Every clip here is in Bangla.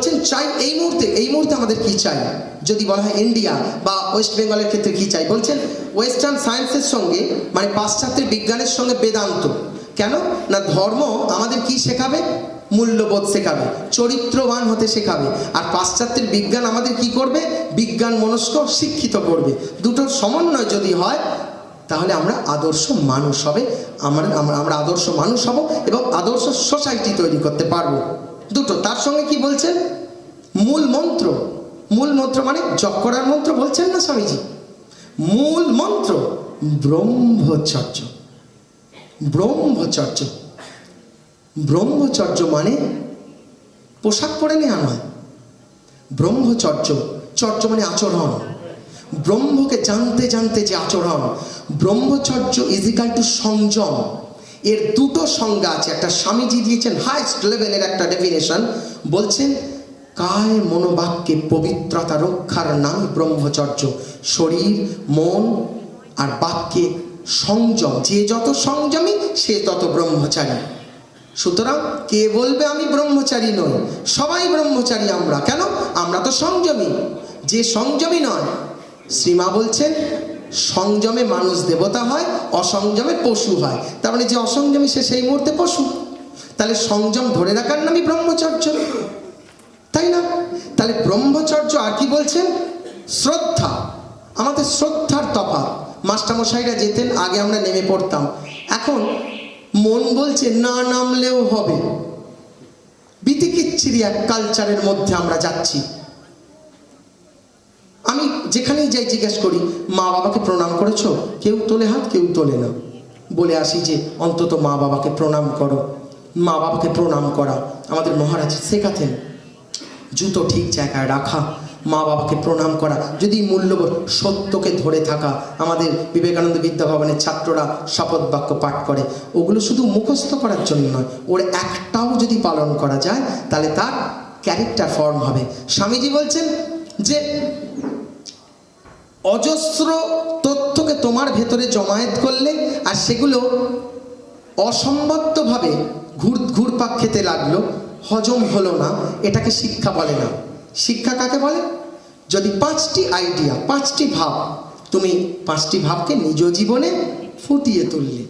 বলছেন চাই এই মুহূর্তে আমাদের কি চাই যদি বলা হয় ইন্ডিয়া বা ওয়েস্ট বেঙ্গলের ক্ষেত্রে কি চাই, বলছেন ওয়েস্টার্ন সায়েন্সের সঙ্গে মানে পাশ্চাত্যের বিজ্ঞানের সঙ্গে বেদান্ত। কেন না ধর্ম আমাদের কি শেখাবে? মূল্যবোধ শেখাবে, চরিত্রবান হতে শেখাবে। আর পাশ্চাত্যের বিজ্ঞান আমাদের কি করবে? বিজ্ঞান মনস্ক শিক্ষিত করবে। দুটোর সমন্বয় যদি হয় তাহলে আমরা আদর্শ মানুষ হবে, আমরা আদর্শ মানুষ হব এবং আদর্শ সোসাইটি তৈরি করতে পারবো। দুটো তার সঙ্গে কি বলছেন? মূল মন্ত্র মানে জপ করার মন্ত্র বলছেন না স্বামীজি? মূল মন্ত্র ব্রহ্মচর্য। ব্রহ্মচর্য মানে পোশাক পরে নেওয়া নয়। চর্য মানে আচরণ। ব্রহ্মকে জানতে জানতে যে আচরণ, ব্রহ্মচর্য ইজিক্যাল টু সংযম। এর দুটো সংজ্ঞা আছে। একটা স্বামীজি দিয়েছেন হাইস্ট লেভেলের একটা ডেফিনেশন, বলছেন কায় মনোবাক্যে পবিত্রতা রক্ষার নাম ব্রহ্মচর্য। শরীর, মন আর বাক্যে সংযম, যে যত সংযমী সে তত ব্রহ্মচারী। সুতরাং কে বলবে আমি ব্রহ্মচারী নই? সবাই ব্রহ্মচারী আমরা। কেন? আমরা তো সংযমী। যে সংযমী নয়, শ্রীমা বলছেন সংযমে মানুষ দেবতা হয়, অসংযমে পশু হয়। তার মানে যে অসংযমী সে সেই মুহূর্তে পশু। তাহলে সংযম ধরে রাখার নামই ব্রহ্মচর্য, তাই না? তাহলে ব্রহ্মচর্য আর কি বলছেন? শ্রদ্ধা। আমাদের শ্রদ্ধার তফাৎ। মাস্টারমশাইরা যেতেন, আগে আমরা নেমে পড়তাম, এখন মন বলছে না নামলেও হবে। বিতিকিচ্ছিরি এক কালচারের মধ্যে আমরা যাচ্ছি। আমি যেখানেই যাই জিজ্ঞেস করি মা বাবাকে প্রণাম করেছো? কেউ তোলে হাত, কেউ তোলে না। বলে আসি যে অন্তত মা বাবাকে প্রণাম করো। মা বাবাকে প্রণাম করা আমাদের মহারাজ শেখাতেন। জুতো ঠিক জায়গায় রাখা, মা বাবাকে প্রণাম করা, যদি মূল্যবোধ সত্যকে ধরে থাকা। আমাদের বিবেকানন্দ বিদ্যাভবনের ছাত্ররা শপথ বাক্য পাঠ করে, ওগুলো শুধু মুখস্থ করার জন্য নয়, ওর একটাও যদি পালন করা যায় তাহলে তার ক্যারেক্টার ফর্ম হবে। স্বামীজি বলছেন যে অজস্র তথ্যকে তোমার ভেতরে জমায়েত করলে আর সেগুলো অসম্বদ্ধভাবে ঘুরপাক খেতে লাগলো, হজম হলো না, এটাকে শিক্ষা বলে না। শিক্ষা কাকে বলে? যদি 5টি আইডিয়া, 5টি ভাব, তুমি 5টি ভাবকে নিজ জীবনে ফুটিয়ে তুললে।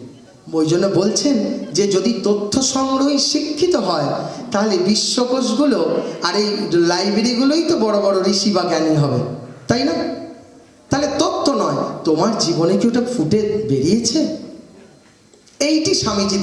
ওই জন্য বলছেন যে যদি তথ্য সংগ্রহে শিক্ষিত হয় তাহলে বিশ্বকোষগুলো আর এই লাইব্রেরিগুলোই তো বড় বড় ঋষি বা জ্ঞানী হবে, তাই না? তাহলে তথ্য নয়, তোমার জীবনে কি ওটা ফুটে বেরিয়েছে? এইটি স্বামীজি